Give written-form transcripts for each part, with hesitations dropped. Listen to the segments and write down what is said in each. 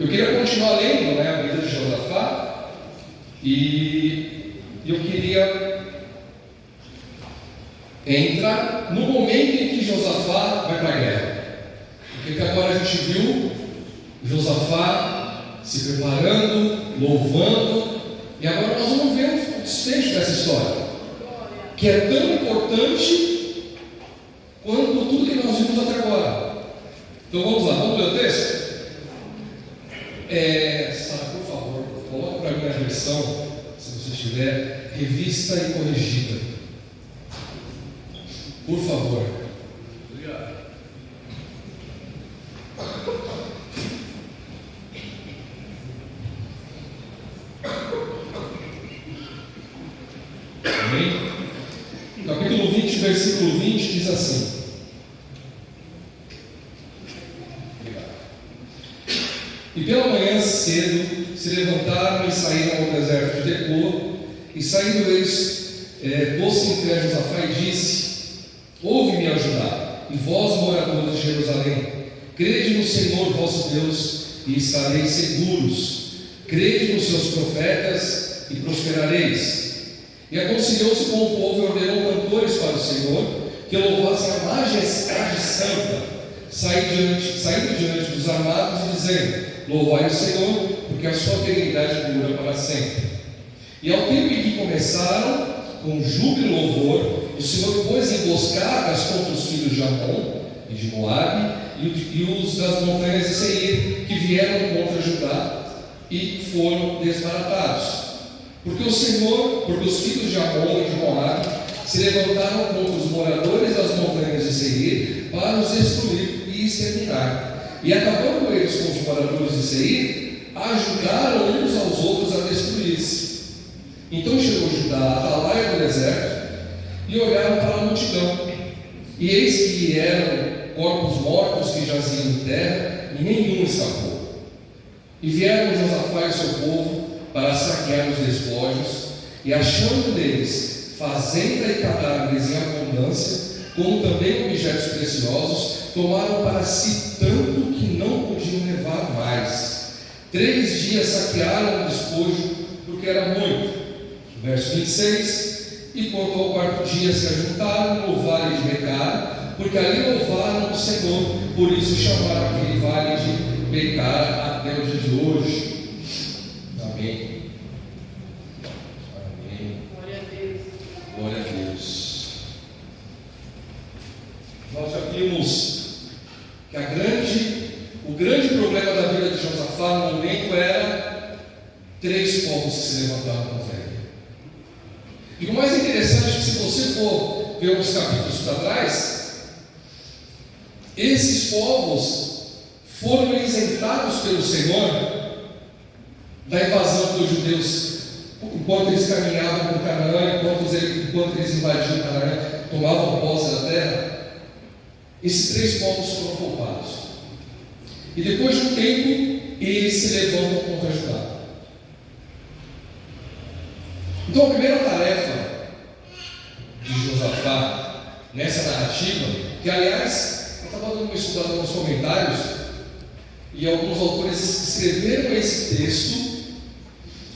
Eu queria continuar lendo, né, a vida de Josafá, e eu queria entrar no momento em que Josafá vai para a guerra. Porque até agora a gente viu Josafá se preparando, louvando, e agora nós vamos ver o desfecho dessa história, que é tão importante quanto tudo que nós vimos até agora. Então vamos lá, vamos ler o texto? Sara, por favor, coloque para mim a versão, se você tiver, revista e corrigida. Por favor. Obrigado. Amém? Capítulo 20, versículo 20 diz assim. E pela manhã cedo se levantaram e saíram ao deserto de Tecoa, e saindo eles, pôs-se em pé Josafá e disse: Ouve-me ajudar, e vós, moradores de Jerusalém, crede no Senhor vosso Deus, e estareis seguros. Crede nos seus profetas, e prosperareis. E aconselhou-se com o povo e ordenou cantores para o Senhor, que louvassem a majestade santa, saindo diante dos armados e dizendo: Louvai o Senhor, porque a sua benignidade dura para sempre. E ao tempo em que começaram, com júbilo e louvor, o Senhor pôs emboscadas contra os filhos de Amon e de Moabe e os das montanhas de Seir, que vieram contra Judá e foram desbaratados. Porque os filhos de Amon e de Moabe se levantaram contra os moradores das montanhas de Seir para os destruir e exterminar. E acabando eles com os moradores de Seir, ajudaram uns aos outros a destruir-se. Então chegou Judá à atalaia do deserto e olharam para a multidão, e eis que eram corpos mortos que jaziam em terra, e nenhum escapou. E vieram Josafá e seu povo para saquear os despojos, e achando deles fazenda e cadáveres em abundância, como também objetos preciosos, tomaram para si tanto que não podiam levar mais. 3 dias saquearam o despojo, porque era muito. Verso 26: E quanto ao 4º dia se ajuntaram no vale de Becar, porque ali louvaram o Senhor, por isso chamaram aquele vale de Becar até o dia de hoje. Amém. Amém. Glória a Deus. Glória a Deus. Nós já vimos que o grande problema da vida de Josafá no momento era 3 povos que se levantaram contra ele. E o mais interessante é que, se você for ver uns capítulos para trás, esses povos foram isentados pelo Senhor da invasão dos judeus, enquanto eles caminhavam por Canaã, enquanto eles invadiam Canaã, tomavam posse da terra. Esses 3 povos foram poupados. E depois de um tempo, eles se levantam contra Judá. Então a primeira tarefa de Josafá nessa narrativa, que aliás, eu estava dando uma estudada nos comentários, e alguns autores escreveram esse texto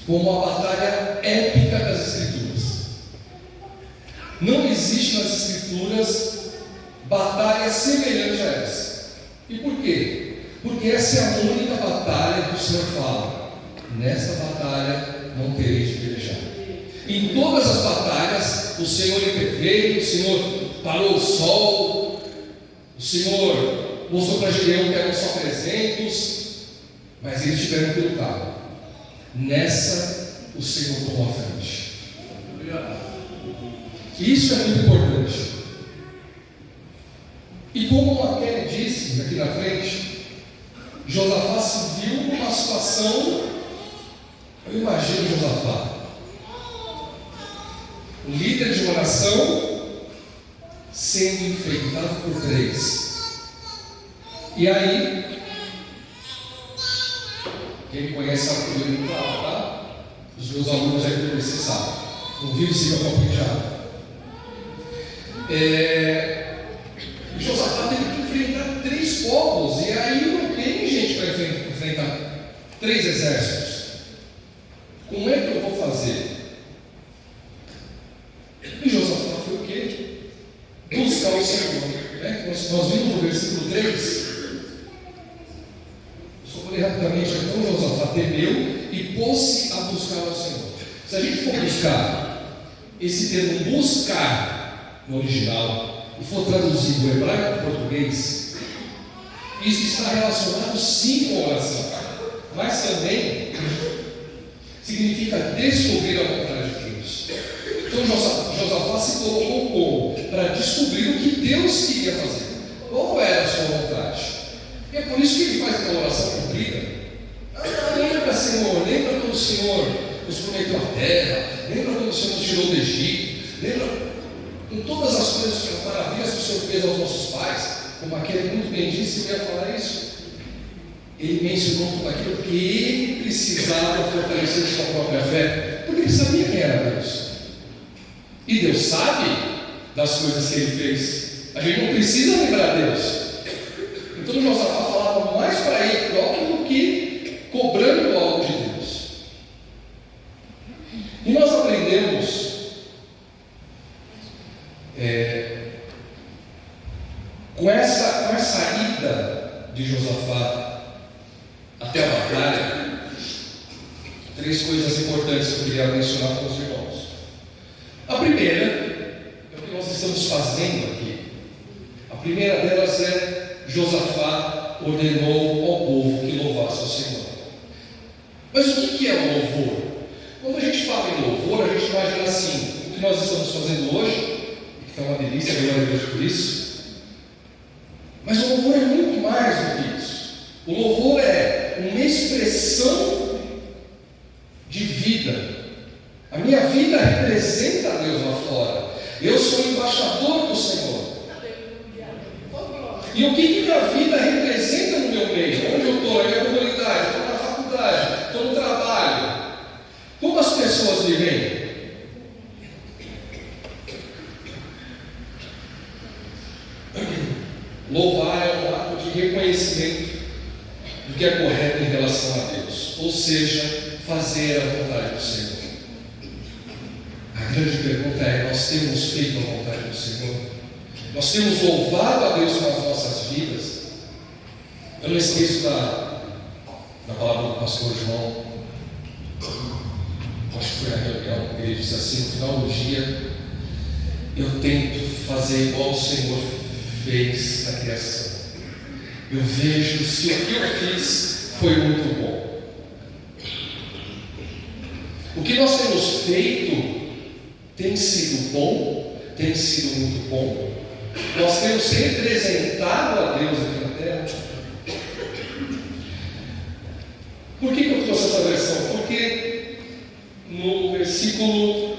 como a batalha épica das Escrituras. Não existe nas Escrituras batalha semelhante a essa. E por quê? Porque essa é a única batalha que o Senhor fala: nesta batalha não tereis de pelejar. Em todas as batalhas, o Senhor interveio, o Senhor parou o sol, o Senhor mostrou para Gideão que eram só 300, mas eles tiveram que lutar. Nessa, o Senhor tomou a frente. Isso é muito importante. E como a Kelly disse aqui na frente, Josafá se viu numa situação, eu imagino Josafá, líder de uma nação, sendo enfrentado por 3. E aí, quem me conhece sabe que eu venho muito alto, tá? Os meus alunos aí do IBC sabem. Não vivo sem meu copinho de água. Josafá teve que enfrentar 3 povos, e aí não tem gente para enfrentar 3 exércitos. Como é que eu vou fazer? E Josafá foi o quê? Buscar o Senhor. Né? Nós vimos no versículo 3. Só vou ler rapidamente. Então Josafá temeu e pôs-se a buscar o Senhor. Se a gente for buscar, esse termo buscar no original, e for traduzido do hebraico para o português, isso está relacionado sim com oração, mas também significa descobrir a vontade de Deus. Então Josafá se colocou como? Para descobrir o que Deus queria fazer. Qual era a sua vontade? E é por isso que ele faz aquela oração cumprida. Lembra, Senhor, lembra quando o Senhor nos prometeu a terra, lembra quando o Senhor nos tirou do Egito, lembra com todas as coisas, as maravilhas que o Senhor fez aos nossos pais, como aquele muito bem disse, eu ia falar isso. Ele mencionou tudo aquilo porque ele precisava fortalecer sua própria fé, porque ele sabia quem era Deus. E Deus sabe das coisas que ele fez. A gente não precisa lembrar Deus. Então Josafá falava mais para ele próprio do que cobrando algo de Deus. E nós aprendemos com essa ida de Josafá até a batalha, 3 coisas importantes que eu queria mencionar com os irmãos. A primeira é o que nós estamos fazendo aqui. A primeira delas é: Josafá ordenou ao povo que louvasse ao Senhor. Mas o que é o louvor? Quando a gente fala em louvor, a gente imagina assim: o que nós estamos fazendo hoje, que é uma delícia, glória a Deus por isso. Mas o louvor é muito mais do que isso. O louvor é uma expressão de vida. A minha vida representa a Deus lá fora. Eu sou embaixador do Senhor. E o que minha vida representa no meu meio? Onde eu estou? Na minha comunidade, estou na faculdade, estou no trabalho. Como as pessoas me veem? Louvar é um ato de reconhecimento do que é correto em relação a Deus, ou seja, fazer a vontade do Senhor. A grande pergunta é: nós temos feito a vontade do Senhor? Nós temos louvado a Deus com as nossas vidas? Eu não esqueço da palavra do pastor João, acho que foi na reunião, ele disse assim: no final do dia, eu tento fazer igual o Senhor fez na criação. Eu vejo se o que eu fiz foi muito bom. O que nós temos feito tem sido bom, tem sido muito bom. Nós temos representado a Deus aqui na terra. Por que eu trouxe essa versão? Porque no versículo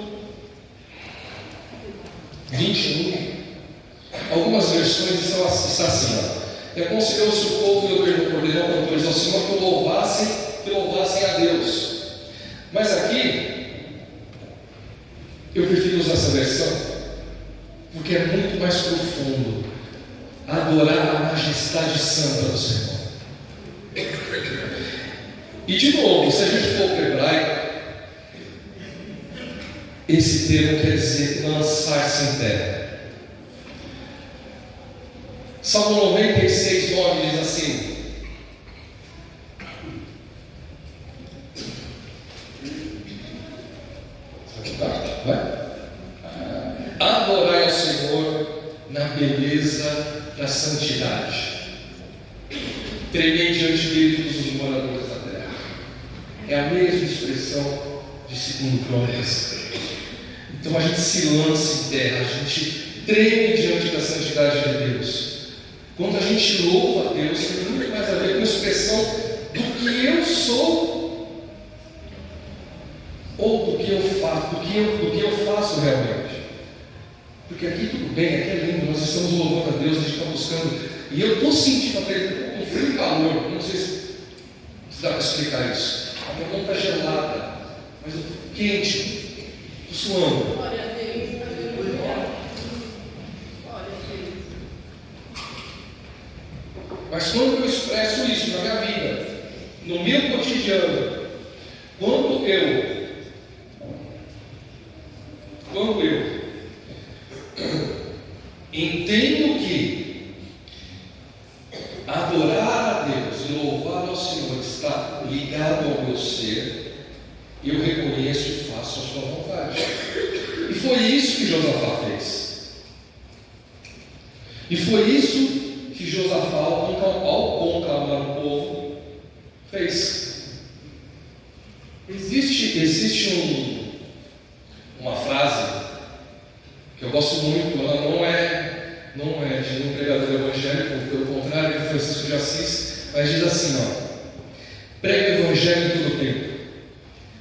21, algumas versões está assim: aconselhou-se o povo e ordenou cantores ao Senhor que louvassem a Deus. Mas aqui eu prefiro usar essa versão porque é muito mais profundo. Adorar a majestade santa do Senhor. E de novo, se a gente for para o hebraico, esse termo quer dizer lançar-se em terra. Salmo 96, 9 diz assim: adorai ao Senhor na beleza da santidade, tremei diante dele todos os moradores da terra. É a mesma expressão de 2 Crônicas. Então a gente se lança em terra, a gente treme diante da santidade de Deus. Quando a gente louva a Deus, tem muito mais a ver com a expressão do que eu sou, ou do que eu faço, do que eu faço realmente. Porque aqui tudo bem, aqui é lindo, nós estamos louvando a Deus, a gente está buscando, e eu estou sentindo um frio e calor, não sei se dá para explicar isso. A minha mão está gelada, mas eu estou quente, estou suando. Mas quando eu expresso isso na minha vida, no no meu cotidiano, quando eu entendo que adorar a Deus e louvar ao Senhor está ligado ao meu ser, eu reconheço e faço a sua vontade. E foi isso que Josafá fez. E foi isso que Josafá, ao conclamar o povo, fez. Existe uma frase que eu gosto muito, ela não é de um pregador evangélico, pelo contrário, de Francisco de Assis, mas diz assim: pregue o evangelho em todo o tempo,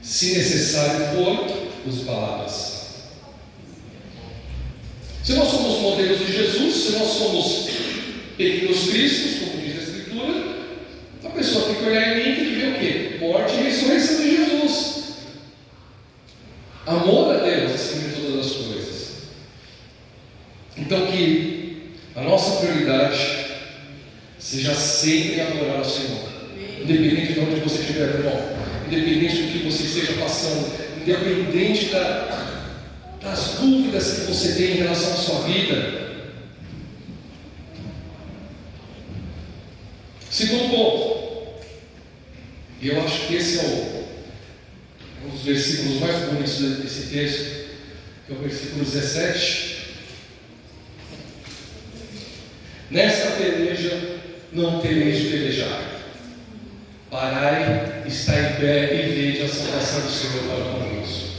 se necessário for, use palavras. Se nós somos modelos de Jesus, se nós somos pequenos cristos, como diz a Escritura, a pessoa tem que olhar em mim e tem que ver o quê? Morte e ressurreição de Jesus. Amor a Deus acima de todas as coisas. Então que a nossa prioridade seja sempre adorar ao Senhor, independente de onde você estiver, irmão, independente do que você esteja passando, independente das dúvidas que você tem em relação à sua vida. Segundo ponto, e eu acho que esse é um dos versículos mais bonitos desse texto, que é o versículo 17. Nesta peleja não tereis de pelejar. Parai, está em pé e vede a salvação do Senhor para convosco.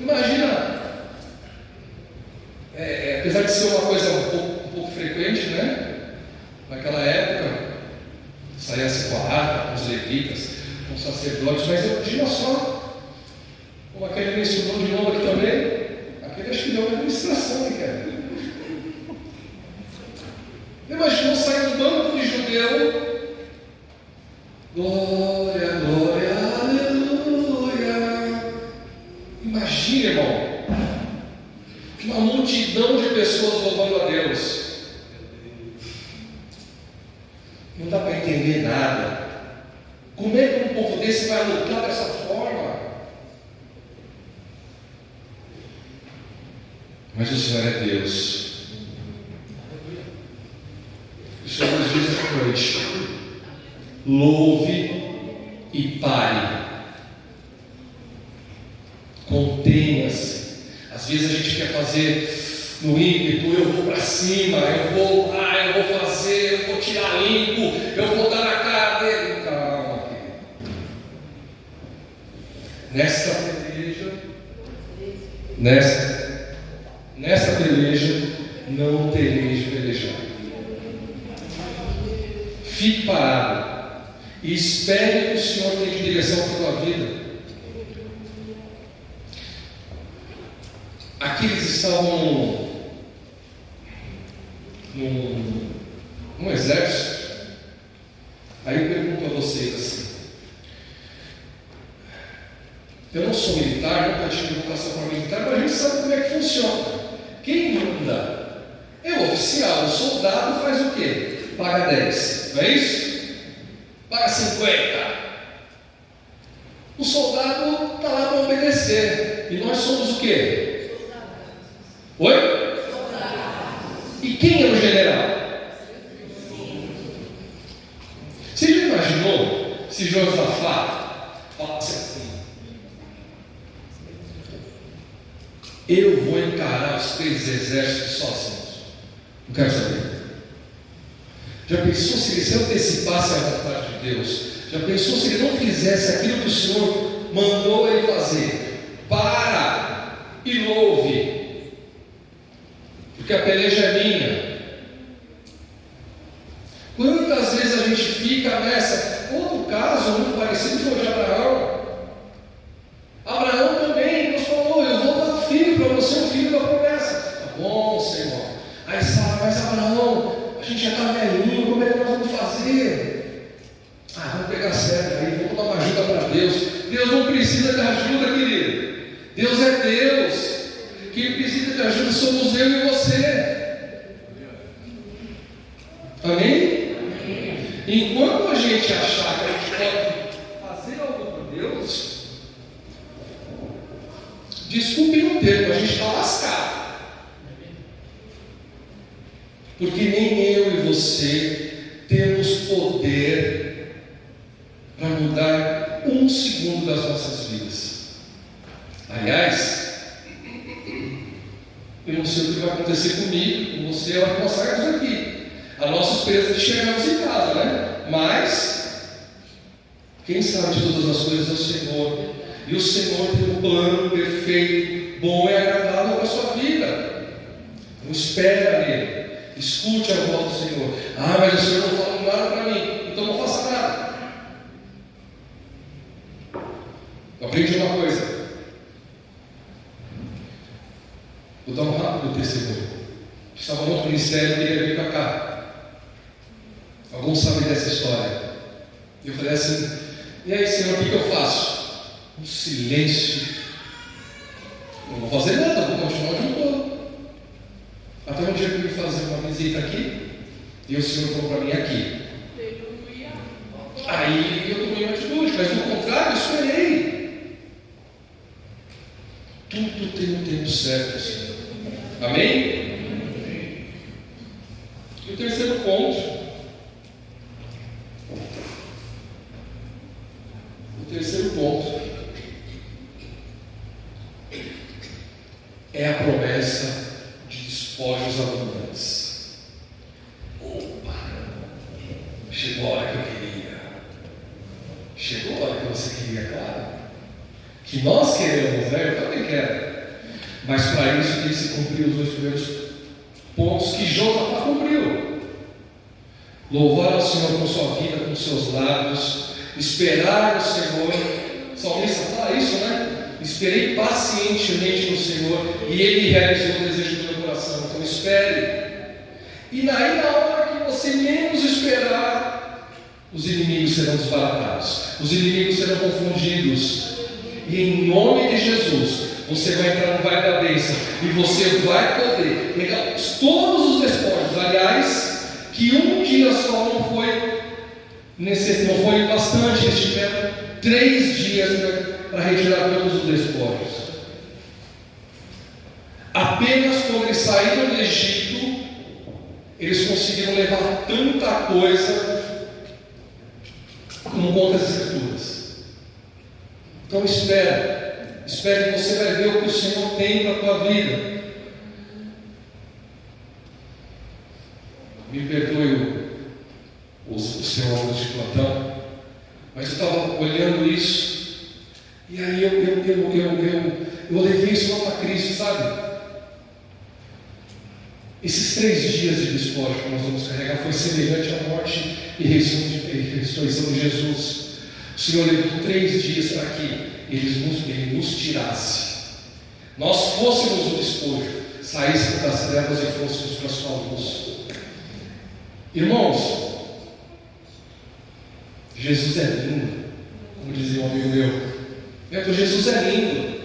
Imagina, apesar de ser uma coisa um pouco frequente, né? Naquela época, saia-se com a arca, com os levitas, com os sacerdotes, mas eu imagino só, como aquele mencionou de novo aqui também, aquele acho que deu uma administração, né, cara? Imaginou sair do banco de judeu, glória, glória, aleluia. Imagina, irmão, uma multidão de pessoas louvando a Deus. Não dá para entender nada. Como é que um povo desse vai lutar dessa forma? Mas o Senhor é Deus. O Senhor nos diz esta noite: louve e pare. Contenha-se. Às vezes a gente quer fazer no ímpeto, eu vou para cima, eu vou lá, eu vou fazer, eu vou tirar limpo, eu vou dar na cara dele. Calma, querido. Nesta peleja, não tereis de pelejar. Fique parado e espere que o Senhor tenha direção para a tua vida. Aqui eles estavam num exército. Aí eu pergunto a vocês assim: eu não sou militar, nunca tive vocação para militar, mas a gente sabe como é que funciona. Quem manda é o oficial. O soldado faz o quê? Paga 10, não é isso? Paga 50. O soldado está lá para obedecer. E nós somos o quê? Oi? E quem é o general? Você já imaginou se Josafá falasse assim: eu vou encarar os 3 exércitos sozinhos? Não quero saber. Já pensou se ele se antecipasse à vontade de Deus? Já pensou se ele não fizesse aquilo que o Senhor mandou ele fazer? Para e louve, porque a peleja é minha. Quantas vezes a gente fica nessa? Outro caso muito parecido foi o de Abraão. Abraão também, Deus falou: eu vou dar filho para você, um filho da promessa. Tá bom, Senhor. Aí Sara: mas Abraão, a gente já está velhinho, como é que nós vamos fazer? Vamos pegar sério aí, vamos dar uma ajuda para Deus. Deus não precisa de ajuda, querido. Deus é Deus. Quem precisa de ajuda somos eu e você. Amém? Enquanto a gente achar que a gente pode fazer algo por Deus, desculpe o termo, a gente está lascado. Porque nem eu e você temos poder para mudar um segundo das nossas vidas. Aliás, eu não sei o que vai acontecer comigo, com você, a hora que nós sairmos aqui. A nossa esperança é de chegarmos em casa, né? Mas, quem sabe de todas as coisas é o Senhor. E o Senhor tem um plano perfeito, bom e agradável para a sua vida. Não espera nele. Escute a voz do Senhor. Ah, mas o Senhor não fala nada para mim, então não faça nada. Eu aprendi uma coisa. Vou dar um rápido testemunho. Estava no outro ministério e queria vir para cá. Alguns sabem dessa história. Eu falei assim: e aí, Senhor, o que eu faço? Um silêncio. Não vou fazer nada, vou continuar onde eu estou. Até um dia que eu fui fazer uma visita aqui, e o Senhor falou para mim: aqui. Aí eu tomei uma atitude, mas no contrário, eu esperei. Tudo tem um tempo certo, Senhor. Amém? E o terceiro ponto. O terceiro ponto é a promessa de despojos abundantes. Opa! Chegou a hora que eu queria. Chegou a hora que você queria, claro. Que nós queremos, né? Eu também quero. Mas para isso tem que se cumprir os dois primeiros pontos que Josafá cumpriu. Louvar ao Senhor com sua vida, com seus lábios, esperar no Senhor. O salmista fala isso, né? Esperei pacientemente no Senhor e Ele realizou o desejo do meu coração. Então espere. E daí, na hora que você menos esperar, os inimigos serão desbaratados, os inimigos serão confundidos. E em nome de Jesus, você vai entrar no vale da bênção e você vai poder pegar todos os despojos. Aliás, que um dia só não foi bastante, eles tiveram 3 dias para retirar todos os despojos. Apenas quando eles saíram do Egito, eles conseguiram levar tanta coisa como conta as Escrituras. Então espere que você vai ver o que o Senhor tem para a tua vida. Me perdoe os teólogos de Platão, mas eu estava olhando isso, e aí eu levei isso lá para Cristo, sabe? Esses 3 dias de despojo que nós vamos carregar foi semelhante à morte e ressurreição de Jesus. O Senhor levou 3 dias para que Ele nos tirasse, nós fôssemos o despojo, saíssemos das trevas e fôssemos para a sua luz. Irmãos, Jesus é lindo, como dizia um amigo meu. Jesus é lindo.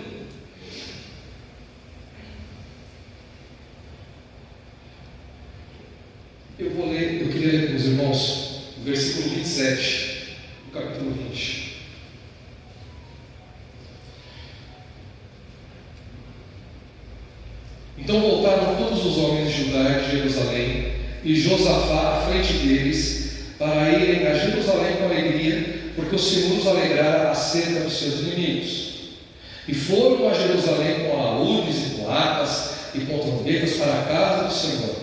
Eu queria ler com os irmãos o versículo 27, do capítulo 20. Então voltaram todos os homens de Judá e de Jerusalém, e Josafá à frente deles, para irem a Jerusalém com alegria, porque o Senhor os alegrara acerca dos seus inimigos. E foram a Jerusalém com alaúdes e com harpas e com trombetas para a casa do Senhor.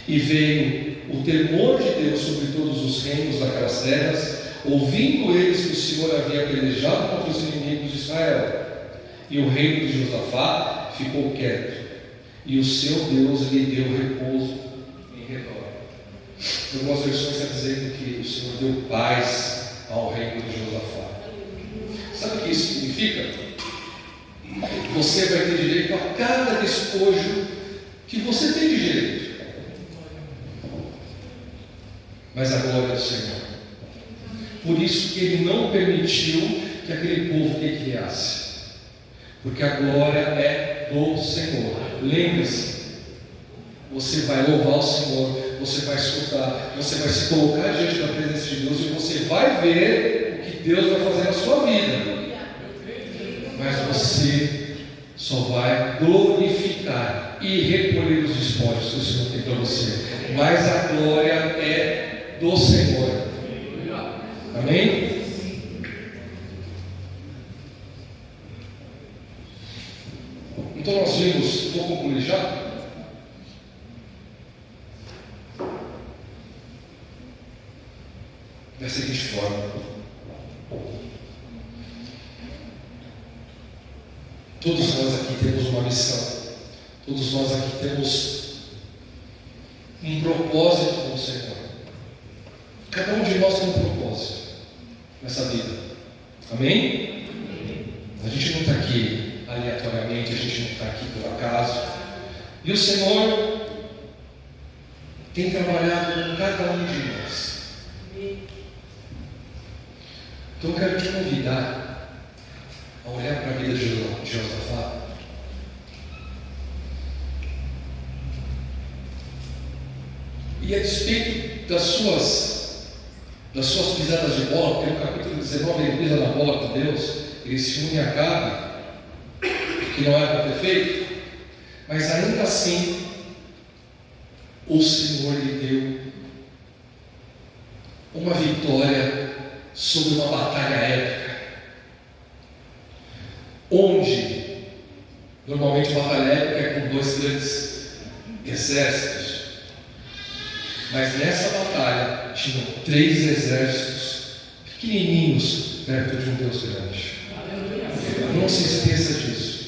E veio o temor de Deus sobre todos os reinos daquelas terras, ouvindo eles que o Senhor havia pelejado contra os inimigos de Israel. E o reino de Josafá ficou quieto, e o seu Deus lhe deu repouso em redor. Em algumas versões está dizendo que o Senhor deu paz ao reino de Josafá. Sabe o que isso significa? Você vai ter direito a cada despojo que você tem de direito. Mas a glória do Senhor. Por isso que Ele não permitiu que aquele povo guerreasse. Porque a glória é do Senhor. Lembre-se, você vai louvar o Senhor, você vai escutar, você vai se colocar diante da presença de Deus e você vai ver o que Deus vai fazer na sua vida. Mas você só vai glorificar e recolher os despojos que o Senhor tem para você. Mas a glória é do Senhor. Amém? Então nós vimos, vou concluir já. Da seguinte forma: todos nós aqui temos uma missão, todos nós aqui temos um propósito com o Senhor. Cada um de nós tem um propósito nessa vida. Amém? A gente não está aqui aleatoriamente, a gente não está aqui por acaso. E o Senhor tem trabalhado com cada um de nós. Então eu quero te convidar a olhar para a vida de Josafá e, a despeito das suas pisadas de bola, porque no capítulo 19 ele pisa na bola com Deus, ele se une a Acabe, que não era para ter feito, mas ainda assim o Senhor lhe deu uma vitória sobre uma batalha épica, onde normalmente batalha épica é com 2 grandes exércitos, mas nessa batalha tinham 3 exércitos pequenininhos perto de um Deus grande. Não se esqueça disso.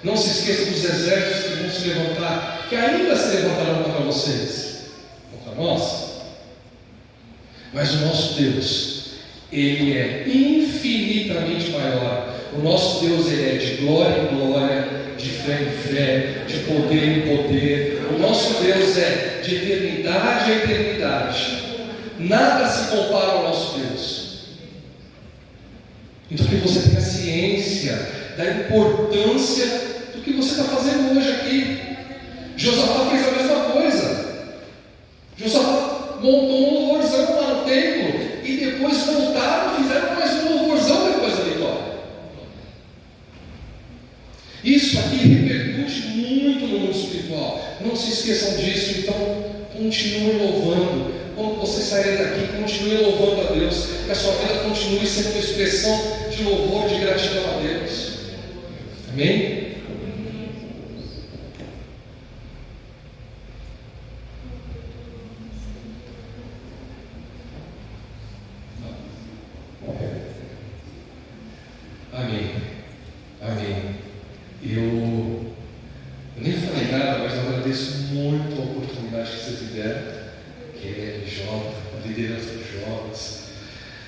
Não se esqueça dos exércitos que vão se levantar, que ainda se levantarão contra vocês, contra nós. Mas o nosso Deus, Ele é infinitamente maior. O nosso Deus, Ele é de glória em glória, de fé em fé, de poder em poder. O nosso Deus é de eternidade a eternidade. Nada se compara ao nosso Deus. Então que você tenha ciência da importância do que você está fazendo hoje aqui. Josafá fez a mesma coisa. Josafá montou um louvorzão lá no templo e depois voltaram e fizeram mais um louvorzão depois da vitória. Isso aqui repercute muito no mundo espiritual. Não se esqueçam disso. Então continue louvando. Quando você sair daqui, continue louvando a Deus, que a sua vida continue sendo uma expressão de louvor, de gratidão a Deus. Amém? Amém. Amém. Eu nem falei nada, mas eu agradeço muito a oportunidade que vocês me deram. Que é jovem, a liderança dos jovens,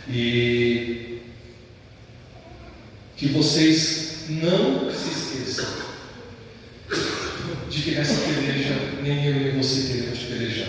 e que vocês não se esqueçam de que nessa peleja nem eu nem você queremos pelejar.